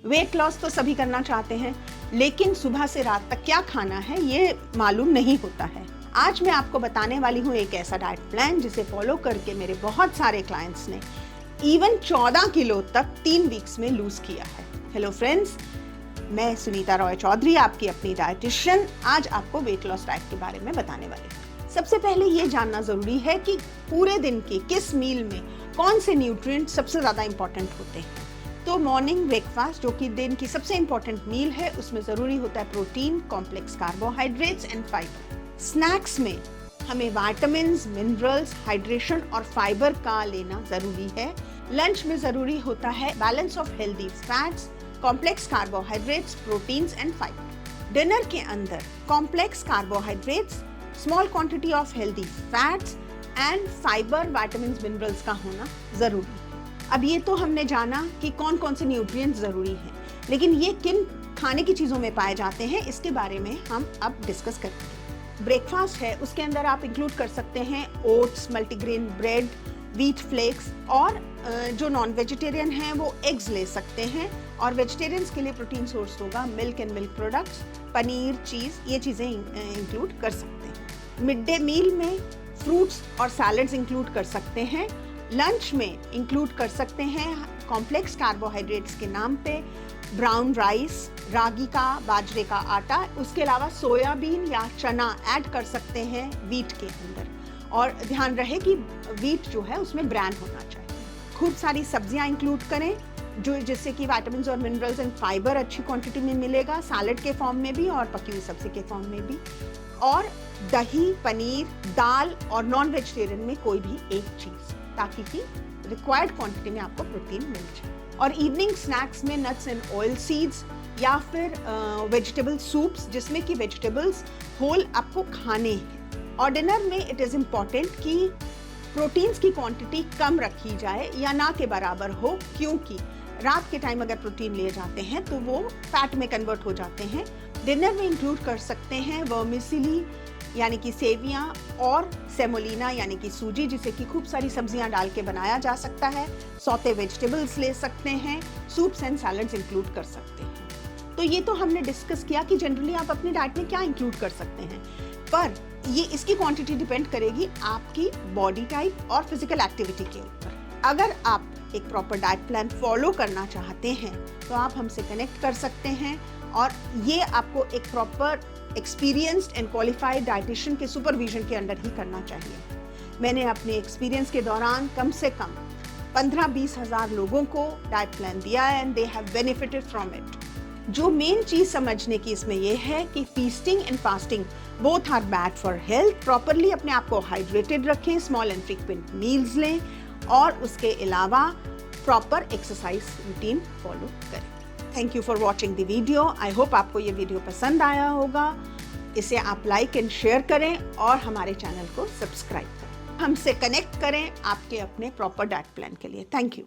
Weight loss तो सभी करना चाहते हैं, लेकिन सुबह से रात तक क्या खाना है ये मालूम नहीं होता है। आज मैं आपको बताने वाली हूँ एक ऐसा डाइट प्लान जिसे फॉलो करके मेरे बहुत सारे क्लाइंट्स ने इवन 14 किलो तक 3 वीक्स में लूज किया है। हेलो फ्रेंड्स, मैं सुनीता रॉय चौधरी, आपकी अपनी डाइटिशियन, आज आपको वेट लॉस डाइट के बारे में बताने वाली हूँ। सबसे पहले ये जानना जरूरी है कि पूरे दिन के किस मील में कौन से न्यूट्रिएंट सबसे ज़्यादा इंपॉर्टेंट होते हैं। तो मॉर्निंग ब्रेकफास्ट, जो कि दिन की सबसे इंपॉर्टेंट मील है, उसमें ज़रूरी होता है protein, complex carbohydrates and fibre. Snacks में हमें विटामिन्स, मिनरल्स, हाइड्रेशन और फाइबर का लेना ज़रूरी है। लंच में ज़रूरी होता है balance of healthy fats, complex carbohydrates, proteins and fibre. Dinner के अंदर complex carbohydrates, small quantity of healthy fats and fibre, vitamins, minerals का होना ज़रूरी है। अब ये तो हमने जाना कि कौन कौन से न्यूट्रिएंट्स ज़रूरी हैं, लेकिन ये किन खाने की चीज़ों में पाए जाते हैं इसके बारे में हम अब डिस्कस करते हैं। ब्रेकफास्ट है, उसके अंदर आप इंक्लूड कर सकते हैं oats, multigrain bread, wheat flakes, और जो नॉन वेजिटेरियन हैं वो एग्स ले सकते हैं, और वेजिटेरियंस के लिए प्रोटीन सोर्स होगा milk and milk products, paneer, cheese, ये चीज़ें इंक्लूड कर सकते हैं। मिड डे मील में फ्रूट्स और सैलड्स इंक्लूड कर सकते हैं। लंच में इंक्लूड कर सकते हैं कॉम्प्लेक्स कार्बोहाइड्रेट्स के नाम पे ब्राउन राइस, रागी का, बाजरे का आटा, उसके अलावा सोयाबीन या चना ऐड कर सकते हैं व्हीट के अंदर, और ध्यान रहे कि व्हीट जो है उसमें ब्रांड होना चाहिए। खूब सारी सब्जियां इंक्लूड करें जो जिससे कि विटामिन्स और मिनरल्स एंड फाइबर अच्छी क्वांटिटी में मिलेगा, सैलड के फॉर्म में भी और पकी हुई सब्जी के फॉर्म में भी, और दही, पनीर, दाल और नॉन वेजिटेरियन में कोई भी एक चीज़, ताकि कि रिक्वायर्ड क्वांटिटी में आपको प्रोटीन मिल जाए। और इवनिंग स्नैक्स में नट्स एंड ऑयल सीड्स या फिर वेजिटेबल सूप्स, जिसमें कि वेजिटेबल्स होल आपको खाने हैं। और डिनर में इट इज़ इम्पॉर्टेंट कि प्रोटीन्स की क्वांटिटी कम रखी जाए या ना के बराबर हो, क्योंकि रात के टाइम अगर प्रोटीन लिए जाते हैं तो वो फैट में कन्वर्ट हो जाते हैं। डिनर में इंक्लूड कर सकते हैं वर्मिसेली यानी कि सेवियां, और सेमोलिना यानी कि सूजी, जिसे कि खूब सारी सब्जियां डाल के बनाया जा सकता है। सौते वेजिटेबल्स ले सकते हैं, सूप्स एंड सैलड्स इंक्लूड कर सकते हैं। तो ये तो हमने डिस्कस किया कि जनरली आप अपनी डाइट में क्या इंक्लूड कर सकते हैं, पर ये इसकी क्वांटिटी डिपेंड करेगी आपकी बॉडी टाइप और फिजिकल एक्टिविटी के ऊपर। अगर आप एक प्रॉपर डाइट प्लान फॉलो करना चाहते हैं तो आप हमसे कनेक्ट कर सकते हैं, और ये आपको एक proper experienced and qualified dietitian के सुपरविजन के अंडर ही करना चाहिए। मैंने अपने एक्सपीरियंस के दौरान कम से कम 15-20 हज़ार लोगों को डाइट प्लान दिया है and they have benefited from it. जो मेन चीज़ समझने की इसमें यह है कि feasting and fasting both are bad for health. Properly अपने आप को हाइड्रेटेड रखें, स्मॉल एंड फ्रीक्वेंट मील्स लें, और उसके अलावा प्रॉपर एक्सरसाइज रूटीन फॉलो करें। Thank you for watching the video. I hope आपको ये वीडियो पसंद आया होगा। इसे आप लाइक एंड शेयर करें और हमारे चैनल को सब्सक्राइब करें। हमसे कनेक्ट करें आपके अपने प्रॉपर डाइट प्लान के लिए। Thank you.